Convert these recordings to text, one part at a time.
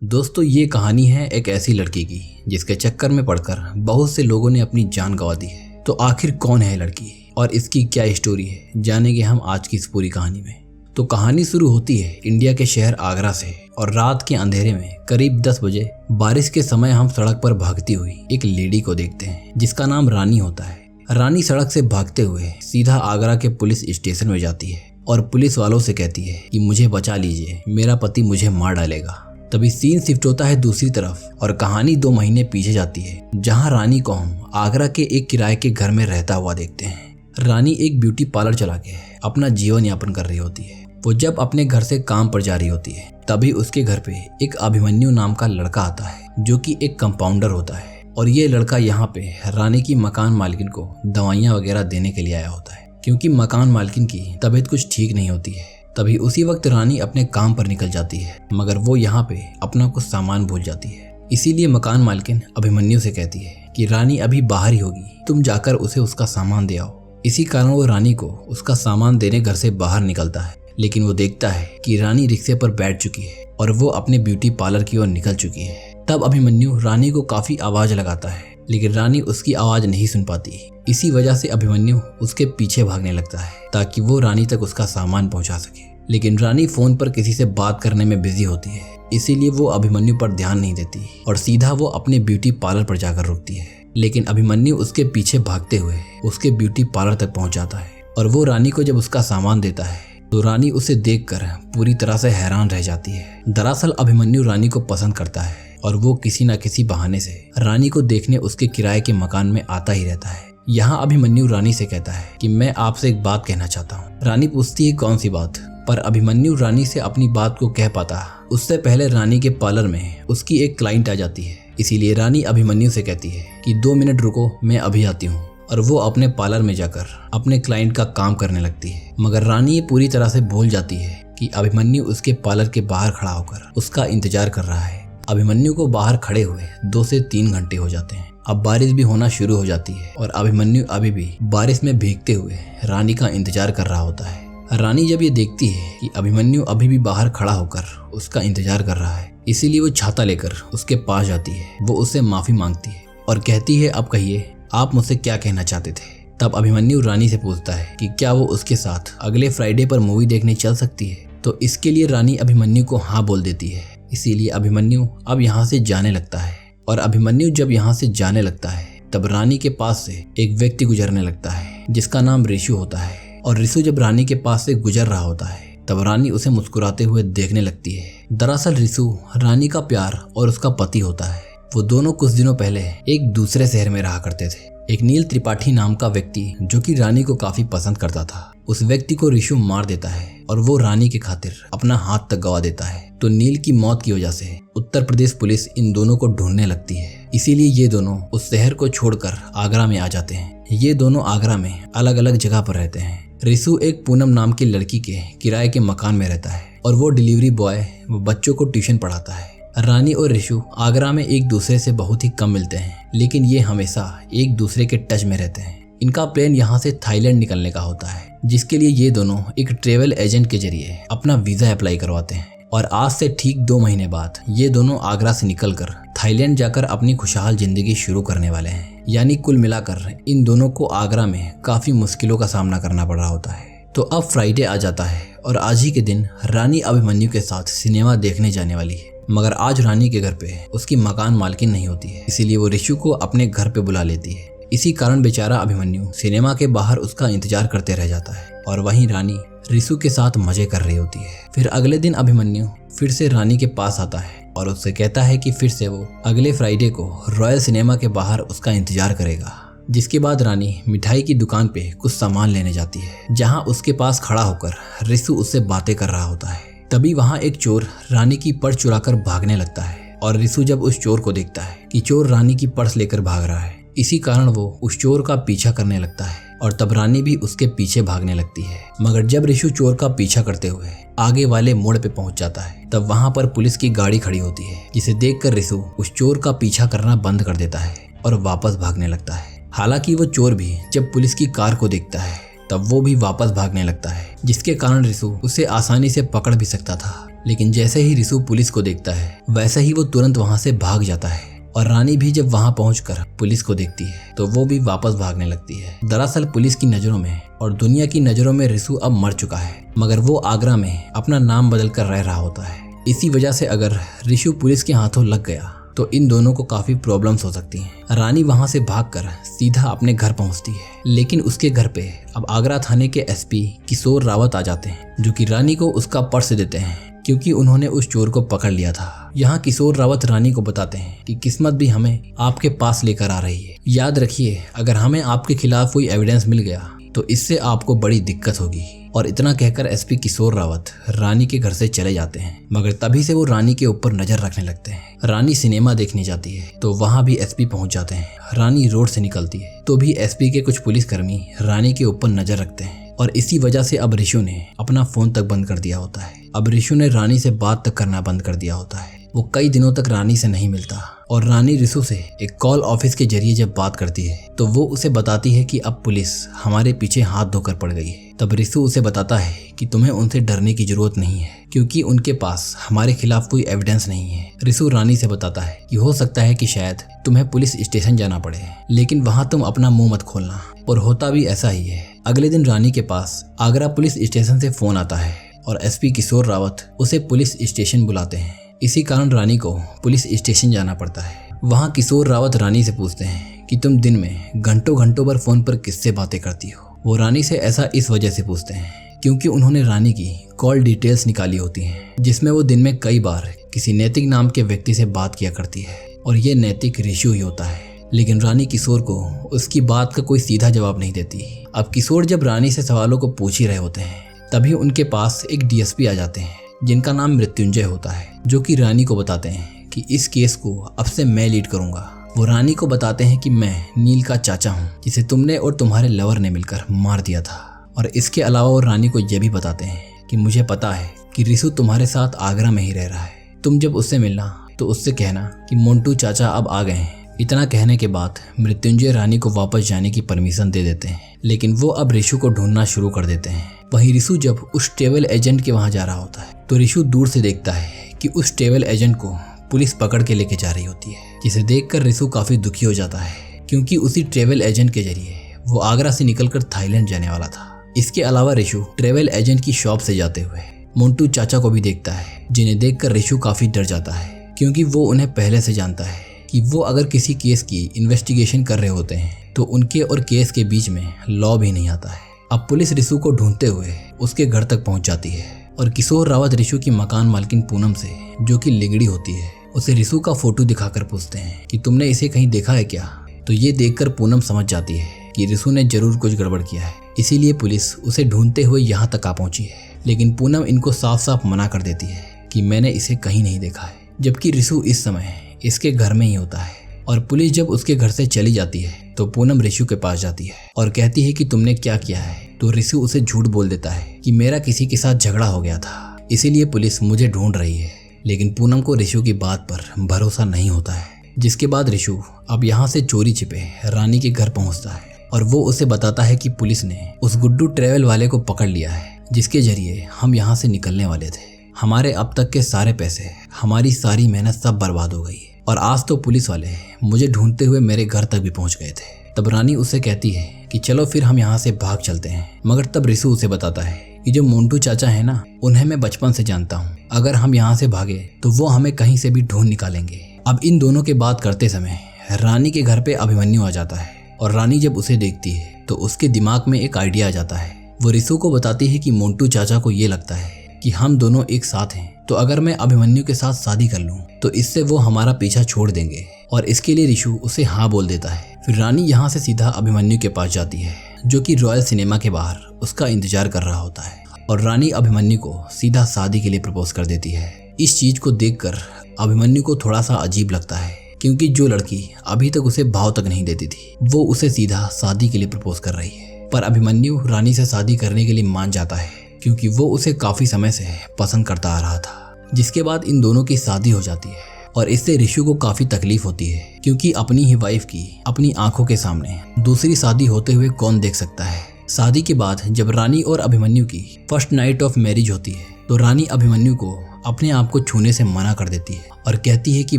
दोस्तों, ये कहानी है एक ऐसी लड़की की जिसके चक्कर में पड़कर बहुत से लोगों ने अपनी जान गंवा दी है। तो आखिर कौन है लड़की और इसकी क्या स्टोरी है, जानेंगे हम आज की इस पूरी कहानी में। तो कहानी शुरू होती है इंडिया के शहर आगरा से और रात के अंधेरे में करीब 10 बजे बारिश के समय हम सड़क पर भागती हुई एक लेडी को देखते हैं जिसका नाम रानी होता है। रानी सड़क से भागते हुए सीधा आगरा के पुलिस स्टेशन में जाती है और पुलिस वालों से कहती है कि मुझे बचा लीजिए, मेरा पति मुझे मार डालेगा। तभी सीन शिफ्ट होता है दूसरी तरफ और कहानी 2 महीने पीछे जाती है जहां रानी को हम आगरा के एक किराए के घर में रहता हुआ देखते हैं। रानी एक ब्यूटी पार्लर चला के अपना जीवन यापन कर रही होती है। वो जब अपने घर से काम पर जा रही होती है तभी उसके घर पे एक अभिमन्यु नाम का लड़का आता है जो कि एक कंपाउंडर होता है और ये लड़का यहाँ पे रानी की मकान मालकिन को दवाइयाँ वगैरह देने के लिए आया होता है क्योंकि मकान मालकिन की तबीयत कुछ ठीक नहीं होती है। तभी उसी वक्त रानी अपने काम पर निकल जाती है मगर वो यहाँ पे अपना कुछ सामान भूल जाती है। इसीलिए मकान मालकिन अभिमन्यु से कहती है कि रानी अभी बाहर ही होगी, तुम जाकर उसे उसका सामान दे आओ। इसी कारण वो रानी को उसका सामान देने घर से बाहर निकलता है, लेकिन वो देखता है कि रानी रिक्शे पर बैठ चुकी है और वो अपने ब्यूटी पार्लर की ओर निकल चुकी है। तब अभिमन्यु रानी को काफी आवाज लगाता है लेकिन रानी उसकी आवाज नहीं सुन पाती। इसी वजह से अभिमन्यु उसके पीछे भागने लगता है ताकि वो रानी तक उसका सामान पहुंचा सके, लेकिन रानी फोन पर किसी से बात करने में बिजी होती है, इसीलिए वो अभिमन्यु पर ध्यान नहीं देती और सीधा वो अपने ब्यूटी पार्लर पर जाकर रुकती है। लेकिन अभिमन्यु उसके पीछे भागते हुए उसके ब्यूटी पार्लर तक पहुंच जाता है और वो रानी को जब उसका सामान देता है तो रानी उसे देखकर पूरी तरह से हैरान रह जाती है। दरअसल अभिमन्यु रानी को पसंद करता है और वो किसी न किसी बहाने से रानी को देखने उसके किराए के मकान में आता ही रहता है। यहाँ अभिमन्यु रानी से कहता है कि मैं आपसे एक बात कहना चाहता हूँ। रानी पूछती है कौन सी बात, पर अभिमन्यु रानी से अपनी बात को कह पाता उससे पहले रानी के पार्लर में उसकी एक क्लाइंट आ जाती है। इसीलिए रानी अभिमन्यु से कहती है कि 2 मिनट रुको, मैं अभी आती हूँ, और वो अपने पार्लर में जाकर अपने क्लाइंट का काम करने लगती है। मगर रानी ये पूरी तरह से भूल जाती है कि अभिमन्यु उसके पार्लर के बाहर खड़ा होकर उसका इंतजार कर रहा है। अभिमन्यु को बाहर खड़े हुए 2 से 3 घंटे हो जाते हैं। अब बारिश भी होना शुरू हो जाती है और अभिमन्यु अभी भी बारिश में भीगते हुए रानी का इंतजार कर रहा होता है। रानी जब ये देखती है कि अभिमन्यु अभी भी बाहर खड़ा होकर उसका इंतजार कर रहा है, इसीलिए वो छाता लेकर उसके पास जाती है। वो उससे माफी मांगती है और कहती है, अब कहिए आप मुझसे क्या कहना चाहते थे। तब अभिमन्यु रानी से पूछता है कि क्या वो उसके साथ अगले फ्राइडे पर मूवी देखने चल सकती है। तो इसके लिए रानी अभिमन्यु को हाँ बोल देती है। इसीलिए अभिमन्यु अब यहाँ से जाने लगता है और अभिमन्यु जब यहाँ से जाने लगता है तब रानी के पास से एक व्यक्ति गुजरने लगता है जिसका नाम रिशु होता है। और रिशु जब रानी के पास से गुजर रहा होता है तब रानी उसे मुस्कुराते हुए देखने लगती है। दरअसल रिशु रानी का प्यार और उसका पति होता है। वो दोनों कुछ दिनों पहले एक दूसरे शहर में रहा करते थे। एक नील त्रिपाठी नाम का व्यक्ति जो कि रानी को काफी पसंद करता था, उस व्यक्ति को रिशु मार देता है और वो रानी के खातिर अपना हाथ तक गवा देता है। तो नील की मौत की वजह से उत्तर प्रदेश पुलिस इन दोनों को ढूंढने लगती है। इसीलिए ये दोनों उस शहर को छोड़कर आगरा में आ जाते हैं। ये दोनों आगरा में अलग अलग जगह पर रहते हैं। रिशु एक पूनम नाम की लड़की के किराए के मकान में रहता है और वो डिलीवरी बॉय बच्चों को ट्यूशन पढ़ाता है। रानी और रिशु आगरा में एक दूसरे से बहुत ही कम मिलते हैं, लेकिन ये हमेशा एक दूसरे के टच में रहते हैं। इनका प्लान यहाँ से थाईलैंड निकलने का होता है, जिसके लिए ये दोनों एक ट्रेवल एजेंट के जरिए अपना वीजा अप्लाई करवाते हैं। और आज से ठीक 2 महीने बाद ये दोनों आगरा से निकलकर थाईलैंड जाकर अपनी खुशहाल जिंदगी शुरू करने वाले हैं। यानी कुल मिलाकर इन दोनों को आगरा में काफी मुश्किलों का सामना करना पड़ रहा होता है। तो अब फ्राइडे आ जाता है और आज ही के दिन रानी अभिमन्यु के साथ सिनेमा देखने जाने वाली है। मगर आज रानी के घर पे उसकी मकान मालकिन नहीं होती है, इसीलिए वो रिशु को अपने घर पे बुला लेती है। इसी कारण बेचारा अभिमन्यु सिनेमा के बाहर उसका इंतजार करते रह जाता है और वहीं रानी रिशु के साथ मजे कर रही होती है। फिर अगले दिन अभिमन्यु फिर से रानी के पास आता है और उससे कहता है कि फिर से वो अगले फ्राइडे को रॉयल सिनेमा के बाहर उसका इंतजार करेगा। जिसके बाद रानी मिठाई की दुकान पे कुछ सामान लेने जाती है, जहाँ उसके पास खड़ा होकर रिशु उससे बातें कर रहा होता है। तभी वहाँ एक चोर रानी की पर्स चुराकर भागने लगता है और रिशु जब उस चोर को देखता है कि चोर रानी की पर्स लेकर भाग रहा है, इसी कारण वो उस चोर का पीछा करने लगता है और तब रानी भी उसके पीछे भागने लगती है। मगर जब रिशु चोर का पीछा करते हुए आगे वाले मोड़ पे पहुंच जाता है तब वहां पर पुलिस की गाड़ी खड़ी होती है, जिसे देखकर रिशु उस चोर का पीछा करना बंद कर देता है और वापस भागने लगता है। हालांकि वो चोर भी जब पुलिस की कार को देखता है तब वो भी वापस भागने लगता है, जिसके कारण रिशु उसे आसानी से पकड़ भी सकता था। लेकिन जैसे ही रिशु पुलिस को देखता है वैसे ही वो तुरंत वहाँ से भाग जाता है। और रानी भी जब वहाँ पहुंचकर पुलिस को देखती है तो वो भी वापस भागने लगती है। दरअसल पुलिस की नज़रों में और दुनिया की नज़रों में रिशु अब मर चुका है, मगर वो आगरा में अपना नाम बदल कर रह रहा होता है। इसी वजह से अगर रिशु पुलिस के हाथों लग गया तो इन दोनों को काफी प्रॉब्लम्स हो सकती हैं। रानी वहां से भागकर सीधा अपने घर पहुंचती है, लेकिन उसके घर पे अब आगरा थाने के एसपी किशोर रावत आ जाते हैं, जो कि रानी को उसका पर्स देते हैं क्योंकि उन्होंने उस चोर को पकड़ लिया था। यहाँ किशोर रावत रानी को बताते हैं कि किस्मत भी हमें आपके पास लेकर आ रही है। याद रखिए, अगर हमें आपके खिलाफ कोई एविडेंस मिल गया तो इससे आपको बड़ी दिक्कत होगी। और इतना कहकर एसपी किशोर रावत रानी के घर से चले जाते हैं, मगर तभी से वो रानी के ऊपर नजर रखने लगते हैं। रानी सिनेमा देखने जाती है तो वहाँ भी एसपी पहुँच जाते हैं। रानी रोड से निकलती है तो भी एसपी के कुछ पुलिसकर्मी रानी के ऊपर नजर रखते हैं, और इसी वजह से अब रिशु ने अपना फोन तक बंद कर दिया होता है। अब रिशु ने रानी से बात तक करना बंद कर दिया होता है। वो कई दिनों तक रानी से नहीं मिलता, और रानी रिशु से एक कॉल ऑफिस के जरिए जब बात करती है तो वो उसे बताती है कि अब पुलिस हमारे पीछे हाथ धोकर पड़ गई है। तब रिशु उसे बताता है कि तुम्हें उनसे डरने की जरूरत नहीं है क्योंकि उनके पास हमारे खिलाफ कोई एविडेंस नहीं है। रिशु रानी से बताता है कि हो सकता है कि शायद तुम्हें पुलिस स्टेशन जाना पड़े, लेकिन वहाँ तुम अपना मुंह मत खोलना। और होता भी ऐसा ही है। अगले दिन रानी के पास आगरा पुलिस स्टेशन से फोन आता है और एसपी किशोर रावत उसे पुलिस स्टेशन बुलाते हैं। इसी कारण रानी को पुलिस स्टेशन जाना पड़ता है। वहाँ किशोर रावत रानी से पूछते हैं कि तुम दिन में घंटों घंटों पर फोन पर किससे बातें करती हो। वो रानी से ऐसा इस वजह से पूछते हैं क्योंकि उन्होंने रानी की कॉल डिटेल्स निकाली होती हैं, जिसमें वो दिन में कई बार किसी नैतिक नाम के व्यक्ति से बात किया करती है, और ये नैतिक रिशु ही होता है। लेकिन रानी किशोर को उसकी बात का कोई सीधा जवाब नहीं देती। अब किशोर जब रानी से सवालों को पूछ ही रहे होते हैं तभी उनके पास एक डीएसपी आ जाते हैं जिनका नाम मृत्युंजय होता है, जो कि रानी को बताते हैं कि इस केस को अब से मैं लीड करूंगा। वो रानी को बताते हैं कि मैं नील का चाचा हूँ जिसे तुमने और तुम्हारे लवर ने मिलकर मार दिया था। और इसके अलावा वो रानी को यह भी बताते हैं कि मुझे पता है कि रिशु तुम्हारे साथ आगरा में ही रह रहा है। तुम जब उससे मिलना तो उससे कहना कि मोन्टू चाचा अब आ गए हैं। इतना कहने के बाद मृत्युंजय रानी को वापस जाने की परमिशन दे देते हैं, लेकिन वो अब रिशु को ढूंढना शुरू कर देते हैं। वहीं रिशु जब उस ट्रेवल एजेंट के वहां जा रहा होता है तो रिशु दूर से देखता है कि उस ट्रेवल एजेंट को पुलिस पकड़ के लेके जा रही होती है, जिसे देखकर रिशु काफी दुखी हो जाता है क्योंकि उसी ट्रेवल एजेंट के जरिए वो आगरा से निकलकर थाईलैंड जाने वाला था। इसके अलावा रिशु ट्रेवल एजेंट की शॉप से जाते हुए मोन्टू चाचा को भी देखता है, जिन्हें देखकर रिशु काफी डर जाता है क्योंकि वो उन्हें पहले से जानता है कि वो अगर किसी केस की इन्वेस्टिगेशन कर रहे होते हैं तो उनके और केस के बीच में लॉ भी नहीं आता है। अब पुलिस रिशु को ढूंढते हुए उसके घर तक पहुंच जाती है और किशोर रावत रिशु की मकान मालकिन पूनम से, जो कि लिंगड़ी होती है, उसे रिशु का फोटो दिखाकर पूछते हैं कि तुमने इसे कहीं देखा है क्या। तो ये देखकर पूनम समझ जाती है कि रिशु ने जरूर कुछ गड़बड़ किया है, इसीलिए पुलिस उसे ढूंढते हुए यहाँ तक आ पहुंची है। लेकिन पूनम इनको साफ साफ मना कर देती है कि मैंने इसे कहीं नहीं देखा है, जबकि रिशु इस समय इसके घर में ही होता है। और पुलिस जब उसके घर से चली जाती है तो पूनम रिशु के पास जाती है और कहती है कि तुमने क्या किया है। तो रिशु उसे झूठ बोल देता है कि मेरा किसी के साथ झगड़ा हो गया था, इसीलिए पुलिस मुझे ढूंढ रही है। लेकिन पूनम को रिशु की बात पर भरोसा नहीं होता है, जिसके बाद रिशु अब यहाँ से चोरी छिपे रानी के घर पहुँचता है और वो उसे बताता है कि पुलिस ने उस गुड्डू ट्रेवल वाले को पकड़ लिया है, जिसके जरिए हम यहाँ से निकलने वाले थे। हमारे अब तक के सारे पैसे, हमारी सारी मेहनत सब बर्बाद हो गई और आज तो पुलिस वाले मुझे ढूंढते हुए मेरे घर तक भी पहुंच गए थे। तब रानी उसे कहती है कि चलो फिर हम यहाँ से भाग चलते हैं, मगर तब रिशु उसे बताता है कि जो मोन्टू चाचा है ना, उन्हें मैं बचपन से जानता हूँ। अगर हम यहाँ से भागे तो वो हमें कहीं से भी ढूंढ निकालेंगे। अब इन दोनों के बात करते समय रानी के घर पे अभिमन्यु आ जाता है और रानी जब उसे देखती है तो उसके दिमाग में एक आइडिया आ जाता है। वो रिशु को बताती है कि मोन्टू चाचा को ये लगता है कि हम दोनों एक साथ हैं, तो अगर मैं अभिमन्यु के साथ शादी कर लूं तो इससे वो हमारा पीछा छोड़ देंगे। और इसके लिए रिशु उसे हाँ बोल देता है। फिर रानी यहाँ से सीधा अभिमन्यु के पास जाती है, जो कि रॉयल सिनेमा के बाहर उसका इंतजार कर रहा होता है, और रानी अभिमन्यु को सीधा शादी के लिए प्रपोज कर देती है। इस चीज को देखकर अभिमन्यु को थोड़ा सा अजीब लगता है, क्योंकि जो लड़की अभी तक उसे भाव तक नहीं देती थी वो उसे सीधा शादी के लिए प्रपोज कर रही है। पर अभिमन्यु रानी से शादी करने के लिए मान जाता है, क्योंकि वो उसे काफी समय से पसंद करता आ रहा था। जिसके बाद इन दोनों की शादी हो जाती है और इससे रिशु को काफी तकलीफ होती है, क्योंकि अपनी ही वाइफ की अपनी आंखों के सामने दूसरी शादी होते हुए कौन देख सकता है। शादी के बाद जब रानी और अभिमन्यु की फर्स्ट नाइट ऑफ मैरिज होती है तो रानी अभिमन्यु को अपने आप को छूने से मना कर देती है और कहती है कि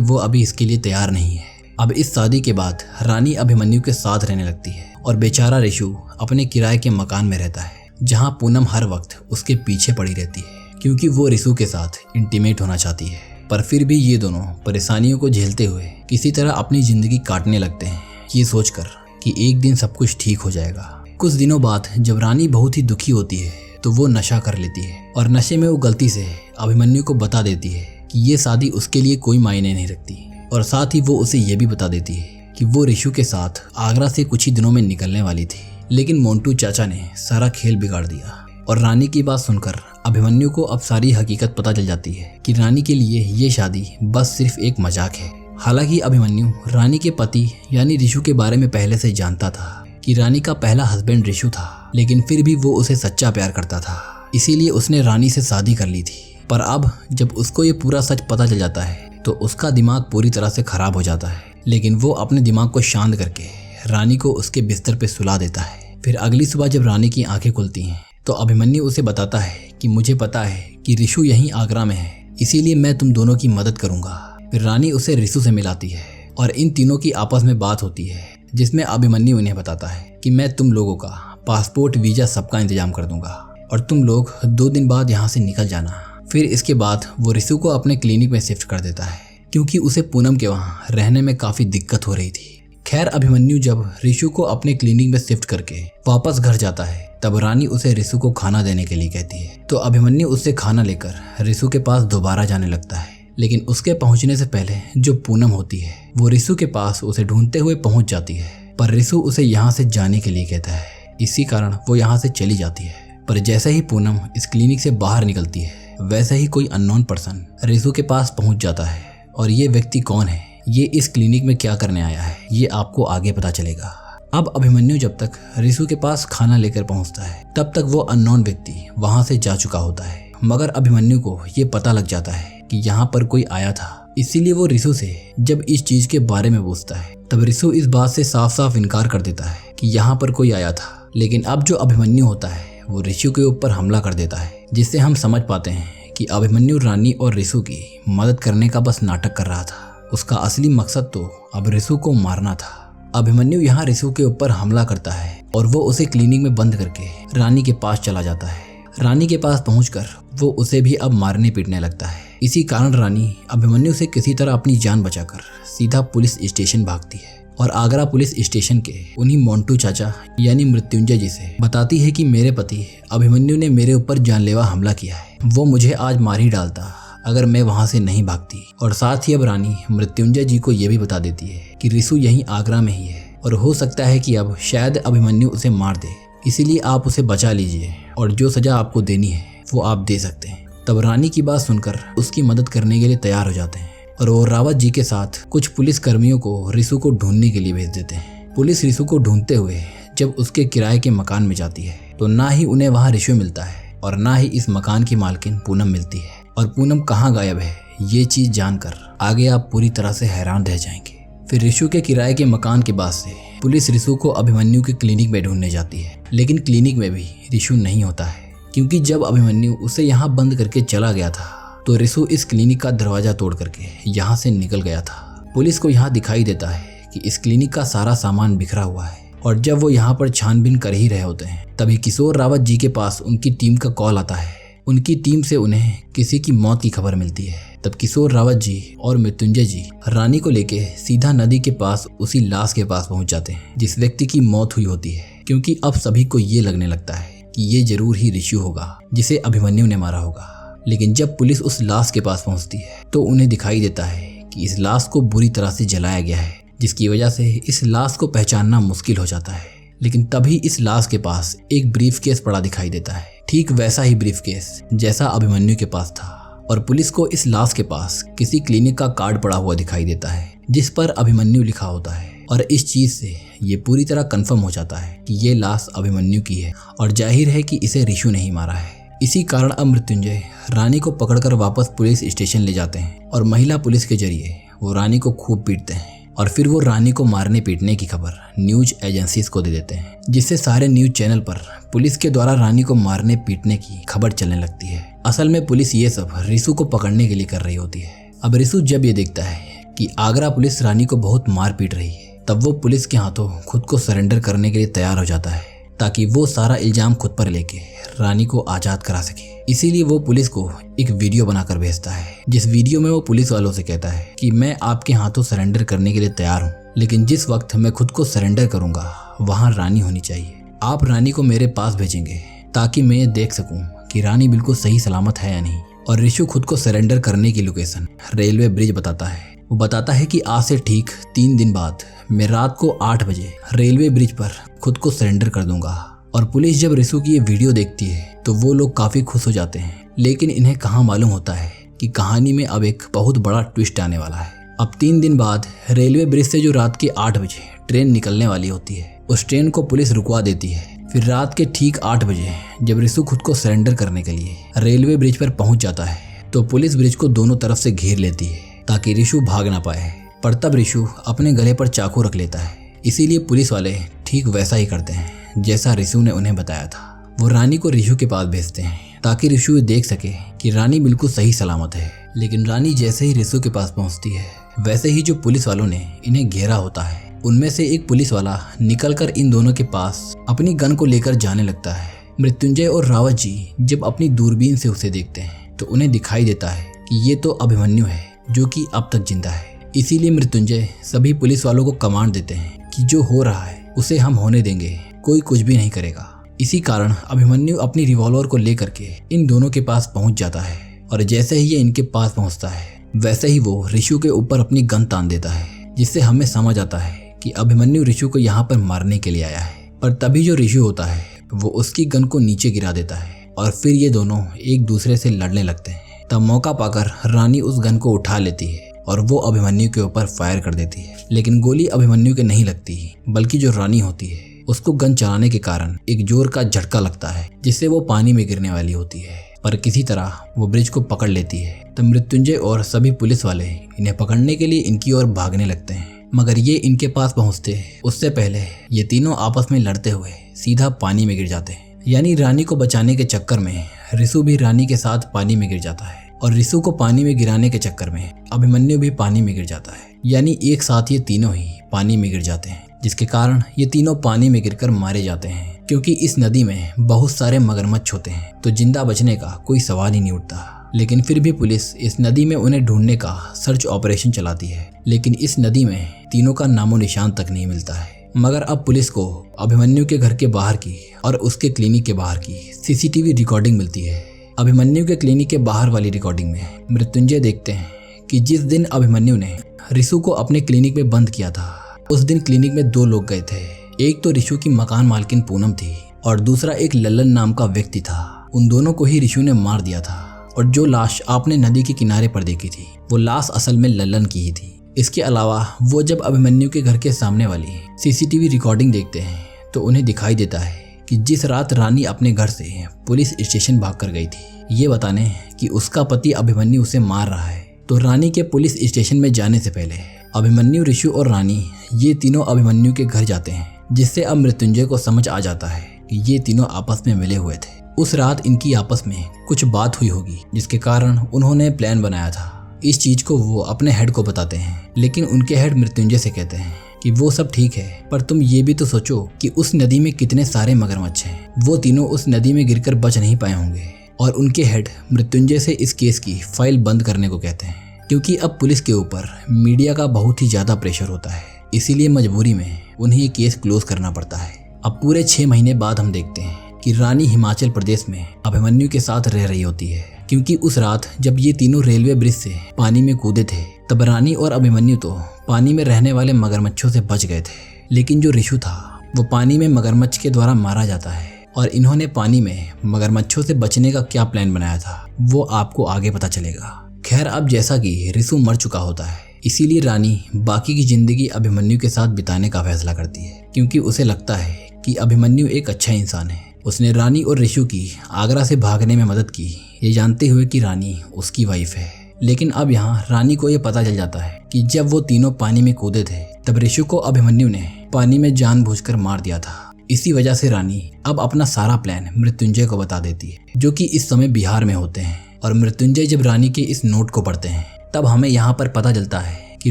वो अभी इसके लिए तैयार नहीं है। अब इस शादी के बाद रानी अभिमन्यु के साथ रहने लगती है और बेचारा रिशु अपने किराए के मकान में रहता है, जहां पूनम हर वक्त उसके पीछे पड़ी रहती है क्योंकि वो रिशु के साथ इंटीमेट होना चाहती है। पर फिर भी ये दोनों परेशानियों को झेलते हुए किसी तरह अपनी जिंदगी काटने लगते हैं, ये सोचकर कि एक दिन सब कुछ ठीक हो जाएगा। कुछ दिनों बाद जब रानी बहुत ही दुखी होती है तो वो नशा कर लेती है और नशे में वो गलती से अभिमन्यु को बता देती है कि ये शादी उसके लिए कोई मायने नहीं रखती और साथ ही वो उसे ये भी बता देती है कि वो रिशु के साथ आगरा से कुछ ही दिनों में निकलने वाली थी। लेकिन मोंटू चाचा ने सारा खेल बिगाड़ दिया और रानी की बात सुनकर अभिमन्यु को अब सारी हकीकत पता चल जाती है कि रानी के लिए ये शादी बस सिर्फ एक मजाक है। हालांकि अभिमन्यु रानी के पति यानी रिशु के बारे में पहले से जानता था कि रानी का पहला हस्बैंड रिशु था, लेकिन फिर भी वो उसे सच्चा प्यार करता था, इसीलिए उसने रानी से शादी कर ली थी। पर अब जब उसको ये पूरा सच पता चल जाता है तो उसका दिमाग पूरी तरह से खराब हो जाता है। लेकिन वो अपने दिमाग को शांत करके रानी को उसके बिस्तर पे सुला देता है। फिर अगली सुबह जब रानी की आंखें खुलती हैं तो अभिमन्यु उसे बताता है कि मुझे पता है कि रिशु यहीं आगरा में है, इसीलिए मैं तुम दोनों की मदद करूंगा। फिर रानी उसे रिशु से मिलाती है और इन तीनों की आपस में बात होती है, जिसमें अभिमन्यु उन्हें बताता है कि मैं तुम लोगों का पासपोर्ट, वीजा सबका इंतजाम कर दूंगा और तुम लोग 2 दिन बाद यहाँ से निकल जाना। फिर इसके बाद वो रिशु को अपने क्लिनिक में शिफ्ट कर देता है क्योंकि उसे पूनम के वहाँ रहने में काफी दिक्कत हो रही थी। खैर अभिमन्यु जब रिशु को अपने क्लिनिक में शिफ्ट करके वापस घर जाता है तब रानी उसे रिशु को खाना देने के लिए कहती है। तो अभिमन्यु उससे खाना लेकर रिशु के पास दोबारा जाने लगता है, लेकिन उसके पहुंचने से पहले जो पूनम होती है वो रिशु के पास उसे ढूंढते हुए पहुंच जाती है। पर रिशु उसे यहाँ से जाने के लिए कहता है, इसी कारण वो यहाँ से चली जाती है। पर जैसे ही पूनम इस क्लिनिक से बाहर निकलती है वैसे ही कोई अननोन पर्सन रिशु के पास पहुंच जाता है और ये व्यक्ति कौन है, ये इस क्लिनिक में क्या करने आया है, ये आपको आगे पता चलेगा। अब अभिमन्यु जब तक रिशु के पास खाना लेकर पहुंचता है तब तक वो अननोन व्यक्ति वहां से जा चुका होता है, मगर अभिमन्यु को ये पता लग जाता है कि यहाँ पर कोई आया था, इसीलिए वो रिशु से जब इस चीज के बारे में पूछता है तब रिशु इस बात से साफ साफ इनकार कर देता है कि यहाँ पर कोई आया था। लेकिन अब जो अभिमन्यु होता है वो रिशु के ऊपर हमला कर देता है, जिससे हम समझ पाते हैं कि अभिमन्यु रानी और रिशु की मदद करने का बस नाटक कर रहा था। उसका असली मकसद तो अब रिशु को मारना था। अभिमन्यु यहाँ रिशु के ऊपर हमला करता है और वो उसे क्लिनिक में बंद करके रानी के पास चला जाता है। रानी के पास पहुंचकर वो उसे भी अब मारने पीटने लगता है। इसी कारण रानी अभिमन्यु से किसी तरह अपनी जान बचाकर सीधा पुलिस स्टेशन भागती है और आगरा पुलिस स्टेशन के उन्हीं मोंटू चाचा यानी मृत्युंजय जी से बताती है कि मेरे पति अभिमन्यु ने मेरे ऊपर जानलेवा हमला किया है, वो मुझे आज मार ही डालता अगर मैं वहां से नहीं भागती। और साथ ही अब रानी मृत्युंजय जी को यह भी बता देती है कि रिशु यहीं आगरा में ही है और हो सकता है कि अब शायद अभिमन्यु उसे मार दे, इसीलिए आप उसे बचा लीजिए और जो सजा आपको देनी है वो आप दे सकते हैं। तब रानी की बात सुनकर उसकी मदद करने के लिए तैयार हो जाते हैं और वो रावत जी के साथ कुछ पुलिस कर्मियों को रिशु को ढूंढने के लिए भेज देते हैं। पुलिस रिशु को ढूंढते हुए जब उसके किराए के मकान में जाती है तो ना ही उन्हें वहां रिशु मिलता है और ना ही इस मकान की मालकिन पूनम मिलती है। और पूनम कहाँ गायब है ये चीज जानकर आगे आप पूरी तरह से हैरान रह जाएंगे। फिर रिशु के किराए के मकान के पास से पुलिस रिशु को अभिमन्यु के क्लिनिक में ढूंढने जाती है, लेकिन क्लिनिक में भी रिशु नहीं होता है क्योंकि जब अभिमन्यु उसे यहाँ बंद करके चला गया था तो रिशु इस क्लिनिक का दरवाजा तोड़ करके यहाँ से निकल गया था। पुलिस को यहाँ दिखाई देता है कि इस क्लिनिक का सारा सामान बिखरा हुआ है और जब वो यहाँ पर छानबीन कर ही रहे होते हैं तभी किशोर रावत जी के पास उनकी टीम का कॉल आता है। उनकी टीम से उन्हें किसी की मौत की खबर मिलती है। तब किशोर रावत जी और मृत्युंजय जी रानी को लेके सीधा नदी के पास उसी लाश के पास पहुंच जाते हैं जिस व्यक्ति की मौत हुई होती है, क्योंकि अब सभी को ये लगने लगता है कि ये जरूर ही रिशु होगा जिसे अभिमन्यु ने मारा होगा। लेकिन जब पुलिस उस लाश के पास पहुंचती है तो उन्हें दिखाई देता है कि इस लाश को बुरी तरह से जलाया गया है, जिसकी वजह से इस लाश को पहचानना मुश्किल हो जाता है। लेकिन तभी इस लाश के पास एक ब्रीफकेस पड़ा दिखाई देता है, ठीक वैसा ही ब्रीफकेस जैसा अभिमन्यु के पास था। और पुलिस को इस लाश के पास किसी क्लिनिक का कार्ड पड़ा हुआ दिखाई देता है जिस पर अभिमन्यु लिखा होता है। और इस चीज से ये पूरी तरह कंफर्म हो जाता है कि ये लाश अभिमन्यु की है और जाहिर है कि इसे रिशु नहीं मारा है। इसी कारण अब मृत्युंजय रानी को पकड़कर वापस पुलिस स्टेशन ले जाते हैं और महिला पुलिस के जरिए वो रानी को खूब पीटते हैं और फिर वो रानी को मारने पीटने की खबर न्यूज एजेंसीज को दे देते हैं, जिससे सारे न्यूज चैनल पर पुलिस के द्वारा रानी को मारने पीटने की खबर चलने लगती है। असल में पुलिस ये सब रिशु को पकड़ने के लिए कर रही होती है। अब रिशु जब ये देखता है कि आगरा पुलिस रानी को बहुत मार पीट रही है, तब वो पुलिस के हाथों खुद को सरेंडर करने के लिए तैयार हो जाता है ताकि वो सारा इल्जाम खुद पर लेके रानी को आज़ाद करा सके। इसीलिए वो पुलिस को एक वीडियो बनाकर भेजता है, जिस वीडियो में वो पुलिस वालों से कहता है कि मैं आपके हाथों सरेंडर करने के लिए तैयार हूँ, लेकिन जिस वक्त मैं खुद को सरेंडर करूँगा वहाँ रानी होनी चाहिए। आप रानी को मेरे पास भेजेंगे ताकि मैं ये देख सकूँ कि रानी बिल्कुल सही सलामत है या नहीं। और रिशु खुद को सरेंडर करने की लोकेशन रेलवे ब्रिज बताता है। वो बताता है कि आज से ठीक 3 दिन बाद मैं रात को 8 बजे रेलवे ब्रिज पर खुद को सरेंडर कर दूंगा। और पुलिस जब रिशु की ये वीडियो देखती है तो वो लोग काफ़ी खुश हो जाते हैं, लेकिन इन्हें कहाँ मालूम होता है कि कहानी में अब एक बहुत बड़ा ट्विस्ट आने वाला है। अब 3 दिन बाद रेलवे ब्रिज से जो रात के 8 बजे ट्रेन निकलने वाली होती है, उस ट्रेन को पुलिस रुकवा देती है। फिर रात के ठीक 8 बजे जब रिशु खुद को सरेंडर करने के लिए रेलवे ब्रिज पर पहुंच जाता है तो पुलिस ब्रिज को दोनों तरफ से घेर लेती है ताकि रिशु भाग ना पाए। पर तब रिशु अपने गले पर चाकू रख लेता है। इसीलिए पुलिस वाले ठीक वैसा ही करते हैं जैसा रिशु ने उन्हें बताया था। वो रानी को रिशु के पास भेजते हैं ताकि रिशु देख सके कि रानी बिल्कुल सही सलामत है। लेकिन रानी जैसे ही रिशु के पास पहुंचती है, वैसे ही जो पुलिस वालों ने इन्हें घेरा होता है, उनमें से एक पुलिस वाला निकलकर इन दोनों के पास अपनी गन को लेकर जाने लगता है। मृत्युंजय और रावत जी जब अपनी दूरबीन से उसे देखते हैं तो उन्हें दिखाई देता है कि ये तो अभिमन्यु है जो कि अब तक जिंदा है। इसीलिए मृत्युंजय सभी पुलिस वालों को कमांड देते हैं कि जो हो रहा है उसे हम होने देंगे, कोई कुछ भी नहीं करेगा। इसी कारण अभिमन्यु अपनी रिवॉल्वर को लेकर के इन दोनों के पास पहुंच जाता है और जैसे ही ये इनके पास पहुंचता है वैसे ही वो रिशु के ऊपर अपनी गन तान देता है, जिससे हमें समझ आता है कि अभिमन्यु रिशु को यहाँ पर मारने के लिए आया है। पर तभी जो रिशु होता है वो उसकी गन को नीचे गिरा देता है और फिर ये दोनों एक दूसरे से लड़ने लगते हैं। तब मौका पाकर रानी उस गन को उठा लेती है और वो अभिमन्यु के ऊपर फायर कर देती है, लेकिन गोली अभिमन्यु के नहीं लगती, बल्कि जो रानी होती है उसको गन चलाने के कारण एक जोर का झटका लगता है, जिससे वो पानी में गिरने वाली होती है। पर किसी तरह वो ब्रिज को पकड़ लेती है। तब मृत्युंजय और सभी पुलिस वाले इन्हें पकड़ने के लिए इनकी ओर भागने लगते हैं, मगर ये इनके पास पहुंचते उससे पहले ये तीनों आपस में लड़ते हुए सीधा पानी में गिर जाते हैं। यानी रानी को बचाने के चक्कर में रिशु भी रानी के साथ पानी में गिर जाता है और रिशु को पानी में गिराने के चक्कर में अभिमन्यु भी पानी में गिर जाता है। यानी एक साथ ये तीनों ही पानी में गिर जाते हैं, जिसके कारण ये तीनों पानी में गिरकर मारे जाते हैं। क्योंकि इस नदी में बहुत सारे मगरमच्छ होते हैं तो जिंदा बचने का कोई सवाल ही नहीं उठता। लेकिन फिर भी पुलिस इस नदी में उन्हें ढूंढने का सर्च ऑपरेशन चलाती है, लेकिन इस नदी में तीनों का नामो निशान तक नहीं मिलता है। मगर अब पुलिस को अभिमन्यु के घर के बाहर की और उसके क्लिनिक के बाहर की सीसीटीवी रिकॉर्डिंग मिलती है। अभिमन्यु के क्लिनिक के बाहर वाली रिकॉर्डिंग में मृत्युंजय देखते हैं कि जिस दिन अभिमन्यु ने रिशु को अपने क्लिनिक में बंद किया था, उस दिन क्लिनिक में 2 लोग गए थे। एक तो रिशु की मकान मालकिन पूनम थी और दूसरा एक लल्लन नाम का व्यक्ति था। उन दोनों को ही रिशु ने मार दिया था और जो लाश आपने नदी के किनारे पर देखी थी वो लाश असल में लल्लन की ही थी। इसके अलावा वो जब अभिमन्यु के घर के सामने वाली सीसीटीवी रिकॉर्डिंग देखते हैं तो उन्हें दिखाई देता है कि जिस रात रानी अपने घर से पुलिस स्टेशन भागकर गई थी ये बताने कि उसका पति अभिमन्यु उसे मार रहा है, तो रानी के पुलिस स्टेशन में जाने से पहले अभिमन्यु, रिशु और रानी ये तीनों अभिमन्यु के घर जाते हैं, जिससे अब मृत्युंजय को समझ आ जाता है कि ये तीनों आपस में मिले हुए थे। उस रात इनकी आपस में कुछ बात हुई होगी जिसके कारण उन्होंने प्लान बनाया था। इस चीज को वो अपने हेड को बताते हैं, लेकिन उनके हेड मृत्युंजय से कहते हैं कि वो सब ठीक है, पर तुम ये भी तो सोचो कि उस नदी में कितने सारे मगरमच्छ हैं। वो तीनों उस नदी में गिरकर बच नहीं पाए होंगे। और उनके हेड मृत्युंजय से इस केस की फाइल बंद करने को कहते हैं, क्योंकि अब पुलिस के ऊपर मीडिया का बहुत ही ज्यादा प्रेशर होता है। इसीलिए मजबूरी में उन्हें ये केस क्लोज करना पड़ता है। अब पूरे 6 महीने बाद हम देखते हैं कि रानी हिमाचल प्रदेश में अभिमन्यु के साथ रह रही होती है, क्योंकि उस रात जब ये तीनों रेलवे ब्रिज से पानी में कूदे थे तब रानी और अभिमन्यु तो पानी में रहने वाले मगरमच्छों से बच गए थे, लेकिन जो रिशु था वो पानी में मगरमच्छ के द्वारा मारा जाता है। और इन्होंने पानी में मगरमच्छों से बचने का क्या प्लान बनाया था वो आपको आगे पता चलेगा। खैर, अब जैसा कि रिशु मर चुका होता है, इसीलिए रानी बाकी की जिंदगी अभिमन्यु के साथ बिताने का फैसला करती है, क्योंकि उसे लगता है कि अभिमन्यु एक अच्छा इंसान है। उसने रानी और रिशु की आगरा से भागने में मदद की, ये जानते हुए कि रानी उसकी वाइफ है। लेकिन अब यहाँ रानी को ये पता चल जाता है कि जब वो तीनों पानी में कूदे थे तब रिशु को अभिमन्यु ने पानी में जानबूझकर मार दिया था। इसी वजह से रानी अब अपना सारा प्लान मृत्युंजय को बता देती है, जो कि इस समय बिहार में होते हैं। और मृत्युंजय जब रानी के इस नोट को पढ़ते हैं तब हमें यहाँ पर पता चलता है कि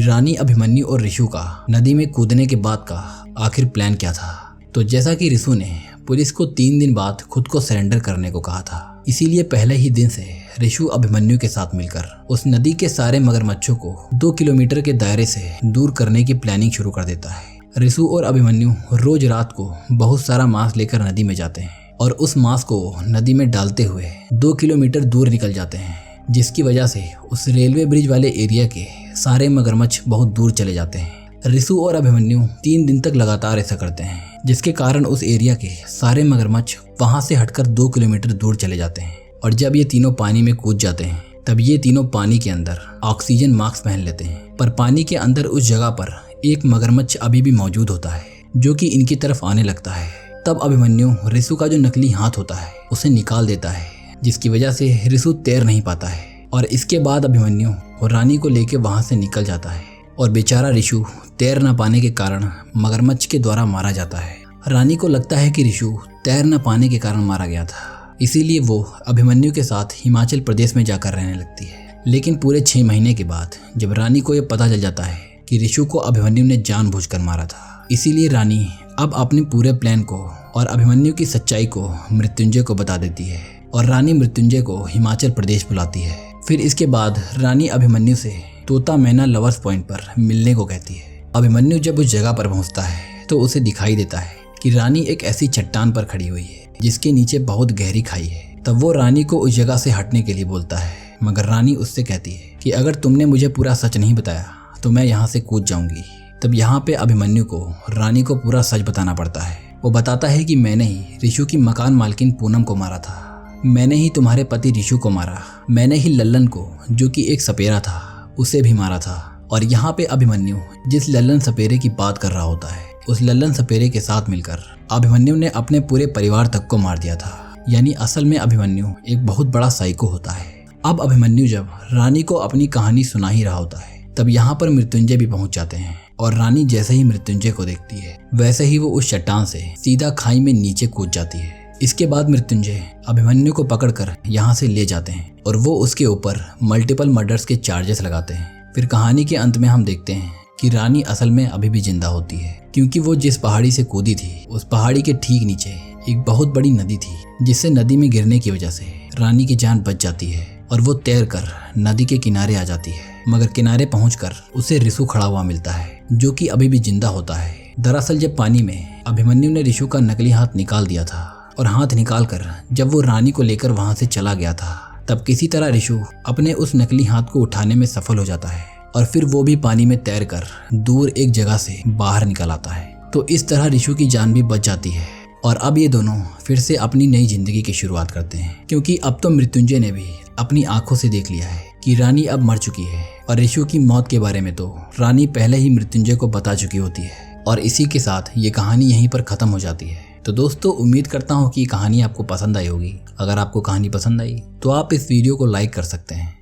रानी, अभिमन्यु और ऋषु का नदी में कूदने के बाद का आखिर प्लान क्या था। तो जैसा कि ऋषु ने पुलिस को 3 दिन बाद खुद को सरेंडर करने को कहा था, इसीलिए पहले ही दिन से ऋषु अभिमन्यु के साथ मिलकर उस नदी के सारे मगरमच्छों को 2 किलोमीटर के दायरे से दूर करने की प्लानिंग शुरू कर देता है। ऋषु और अभिमन्यु रोज रात को बहुत सारा मांस लेकर नदी में जाते हैं और उस मांस को नदी में डालते हुए 2 किलोमीटर दूर निकल जाते हैं, जिसकी वजह से उस रेलवे ब्रिज वाले एरिया के सारे मगरमच्छ बहुत दूर चले जाते हैं। ऋषु और अभिमन्यु 3 दिन तक लगातार ऐसा करते हैं, जिसके कारण उस एरिया के सारे मगरमच्छ वहां से हटकर 2 किलोमीटर दूर चले जाते हैं। और जब ये तीनों पानी में कूद जाते हैं तब ये तीनों पानी के अंदर ऑक्सीजन मास्क पहन लेते हैं, पर पानी के अंदर उस जगह पर एक मगरमच्छ अभी भी मौजूद होता है, जो कि इनकी तरफ आने लगता है। तब अभिमन्यु ऋषु का जो नकली हाथ होता है उसे निकाल देता है, जिसकी वजह से ऋषु तैर नहीं पाता है। और इसके बाद अभिमन्यु रानी को लेकर वहां से निकल जाता है और बेचारा ऋषु तैर न पाने के कारण मगरमच्छ के द्वारा मारा जाता है। रानी को लगता है कि ऋषु तैर न पाने के कारण मारा गया था, इसीलिए वो अभिमन्यु के साथ हिमाचल प्रदेश में जाकर रहने लगती है। लेकिन पूरे 6 महीने के बाद जब रानी को यह पता चल जाता है कि ऋषु को अभिमन्यु ने जानबूझकर मारा था, इसीलिए रानी अब अपने पूरे प्लान को और अभिमन्यु की सच्चाई को मृत्युंजय को बता देती है और रानी मृत्युंजय को हिमाचल प्रदेश बुलाती है। फिर इसके बाद रानी अभिमन्यु से तोता मैना लवर्स पॉइंट पर मिलने को कहती है। अभिमन्यु जब उस जगह पर पहुंचता है तो उसे दिखाई देता है कि रानी एक ऐसी चट्टान पर खड़ी हुई है जिसके नीचे बहुत गहरी खाई है। तब वो रानी को उस जगह से हटने के लिए बोलता है, मगर रानी उससे कहती है कि अगर तुमने मुझे पूरा सच नहीं बताया तो मैं यहाँ से कूद जाऊंगी। तब यहाँ पे अभिमन्यु को रानी को पूरा सच बताना पड़ता है। वो बताता है कि मैंने ही ऋषु की मकान मालकिन पूनम को मारा था, मैंने ही तुम्हारे पति ऋषु को मारा, मैंने ही लल्लन को, जो कि एक सपेरा था, उसे भी मारा था। और यहाँ पे अभिमन्यु जिस लल्लन सपेरे की बात कर रहा होता है, उस लल्लन सपेरे के साथ मिलकर अभिमन्यु ने अपने पूरे परिवार तक को मार दिया था। यानी असल में अभिमन्यु एक बहुत बड़ा साइको होता है। अब अभिमन्यु जब रानी को अपनी कहानी सुना ही रहा होता है तब यहाँ पर मृत्युंजय भी पहुंच जाते हैं और रानी जैसे ही मृत्युंजय को देखती है वैसे ही वो उस चट्टान से सीधा खाई में नीचे कूद जाती है। इसके बाद मृत्युंजय अभिमन्यु को पकड़कर यहाँ से ले जाते हैं और वो उसके ऊपर मल्टीपल मर्डर्स के चार्जेस लगाते हैं। फिर कहानी के अंत में हम देखते हैं कि रानी असल में अभी भी जिंदा होती है, क्योंकि वो जिस पहाड़ी से कूदी थी उस पहाड़ी के ठीक नीचे एक बहुत बड़ी नदी थी, जिससे नदी में गिरने की वजह से रानी की जान बच जाती है और वो तैर कर नदी के किनारे आ जाती है। मगर किनारे पहुंचकर उसे ऋषु खड़ा हुआ मिलता है, जो कि अभी भी जिंदा होता है। दरअसल जब पानी में अभिमन्यु ने ऋषु का नकली हाथ निकाल दिया था और हाथ निकालकर जब वो रानी को लेकर वहां से चला गया था, तब किसी तरह ऋषु अपने उस नकली हाथ को उठाने में सफल हो जाता है और फिर वो भी पानी में तैरकर दूर एक जगह से बाहर निकल आता है। तो इस तरह ऋषु की जान भी बच जाती है और अब ये दोनों फिर से अपनी नई जिंदगी की शुरुआत करते हैं, क्योंकि अब तो मृत्युंजय ने भी अपनी आंखों से देख लिया है कि रानी अब मर चुकी है और ऋषु की मौत के बारे में तो रानी पहले ही मृत्युंजय को बता चुकी होती है। और इसी के साथ ये कहानी यहीं पर खत्म हो जाती है। तो दोस्तों, उम्मीद करता हूँ कि कहानी आपको पसंद आई होगी। अगर आपको कहानी पसंद आई तो आप इस वीडियो को लाइक कर सकते हैं